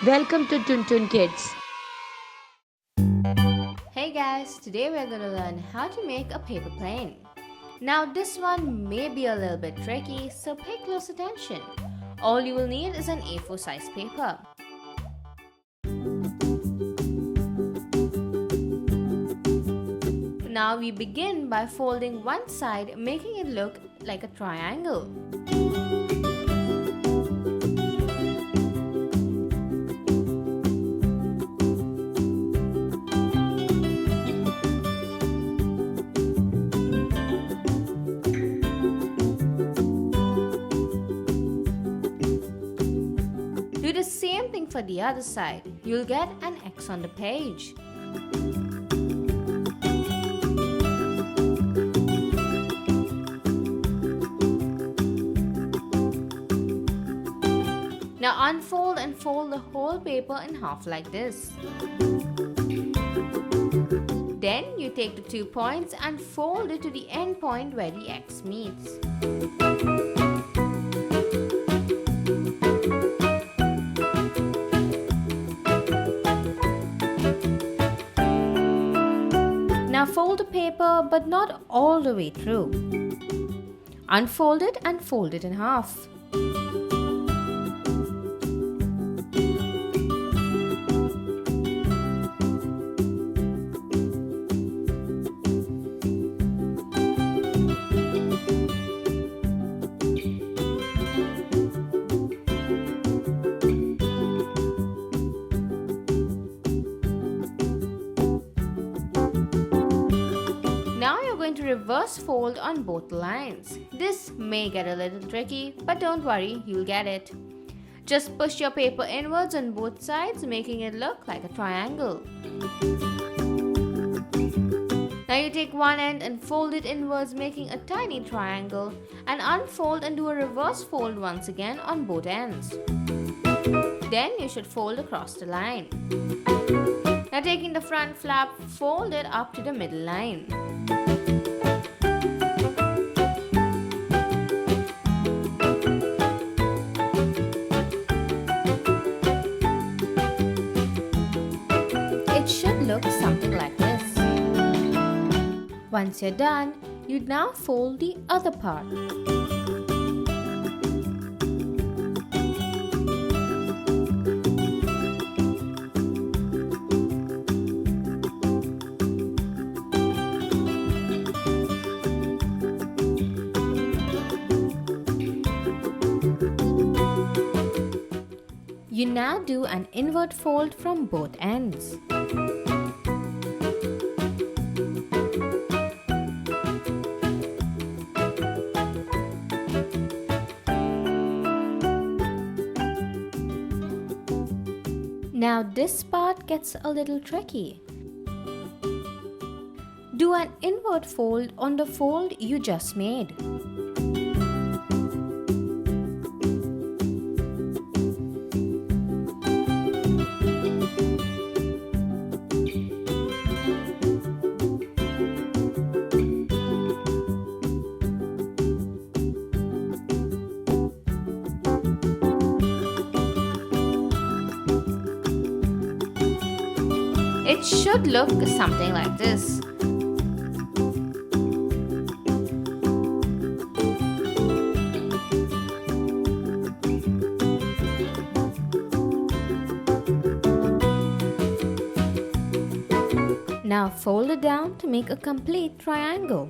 Welcome to Tun Tun Kids. Hey guys, today we're going to learn how to make a paper plane. Now this one may be a little bit tricky, so pay close attention. All you will need is an A4 size paper. Now we begin by folding one side, making it look like a triangle. Do the same thing for the other side. You'll get an X on the page. Now unfold and fold the whole paper in half like this. Then you take the 2 points and fold it to the end point where the X meets. Now fold the paper but not all the way through. Unfold it and fold it in half. Now you're going to reverse fold on both lines. This may get a little tricky, but don't worry, you'll get it. Just push your paper inwards on both sides, making it look like a triangle. Now you take one end and fold it inwards, making a tiny triangle, and unfold and do a reverse fold once again on both ends. Then you should fold across the line. Now taking the front flap, fold it up to the middle line. It should look something like this. Once you're done, you now fold the other part. You now do an inward fold from both ends. Now this part gets a little tricky. Do an inward fold on the fold you just made. It should look something like this. Now fold it down to make a complete triangle.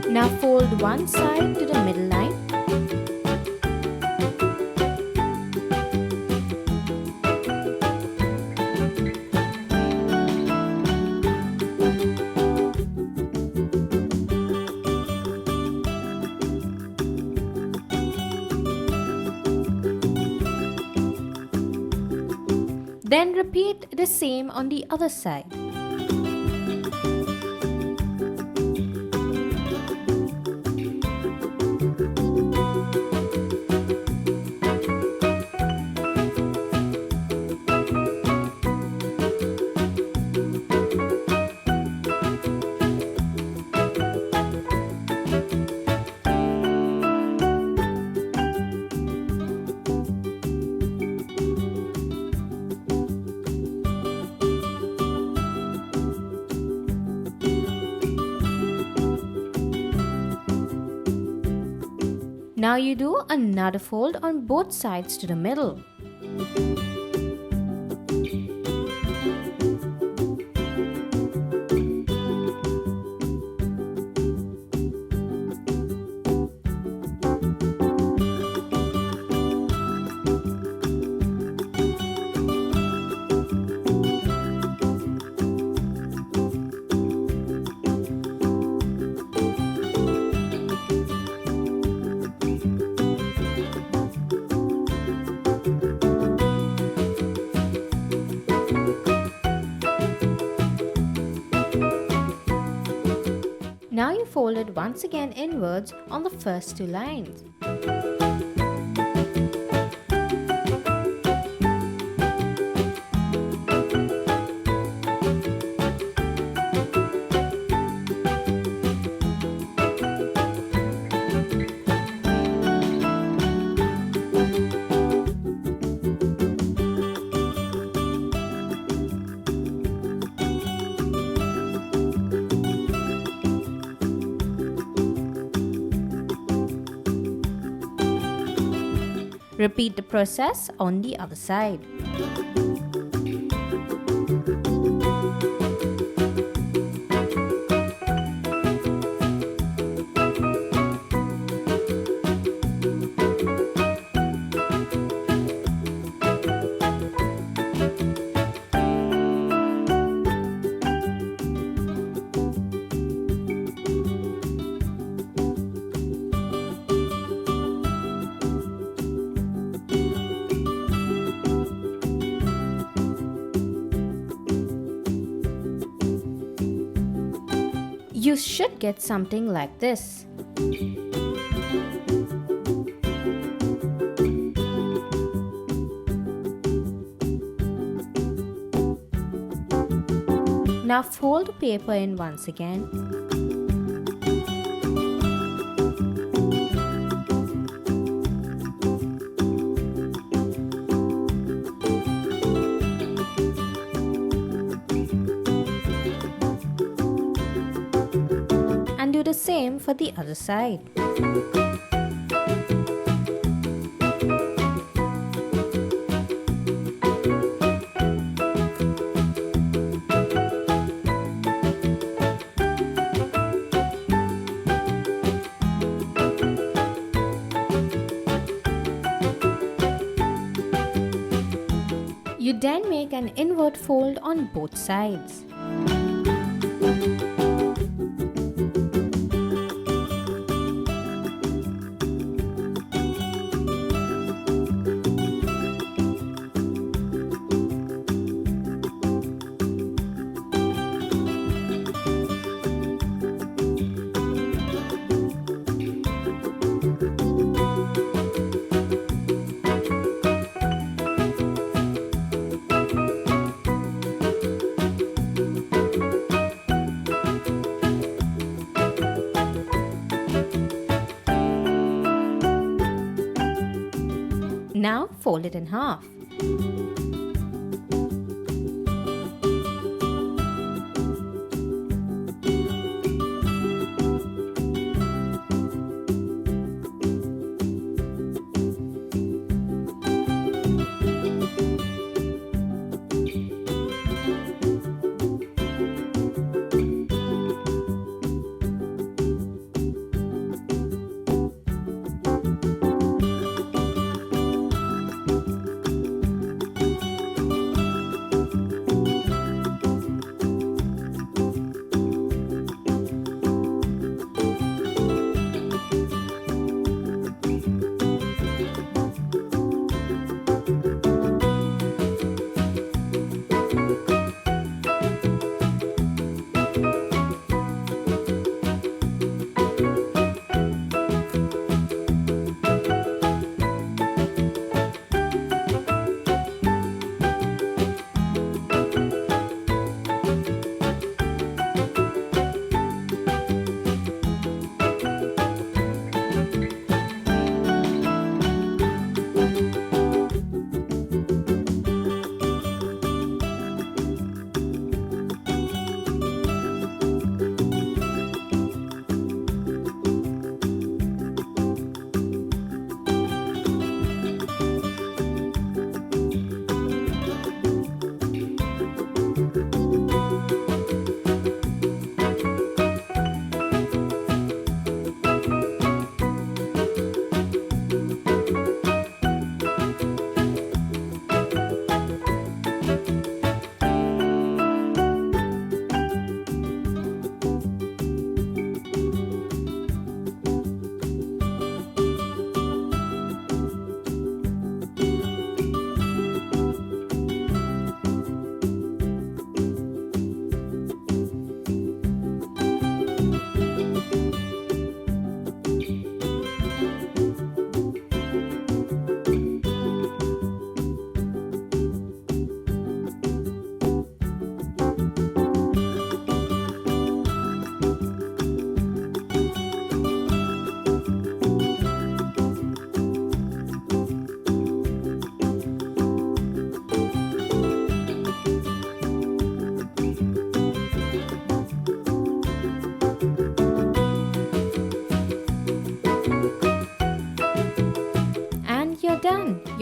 Now fold one side to the middle line. Then repeat the same on the other side. Now you do another fold on both sides to the middle. Now you fold it once again inwards on the first two lines. Repeat the process on the other side. You should get something like this. Now fold the paper in once again. And do the same for the other side. You then make an inward fold on both sides. Now fold it in half.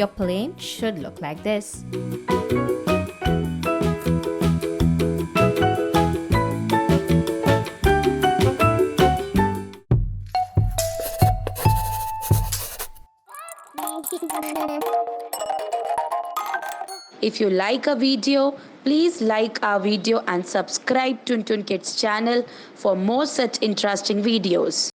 Your plane should look like this. If you like a video, please like our video and subscribe to Tun Tun Kids channel for more such interesting videos.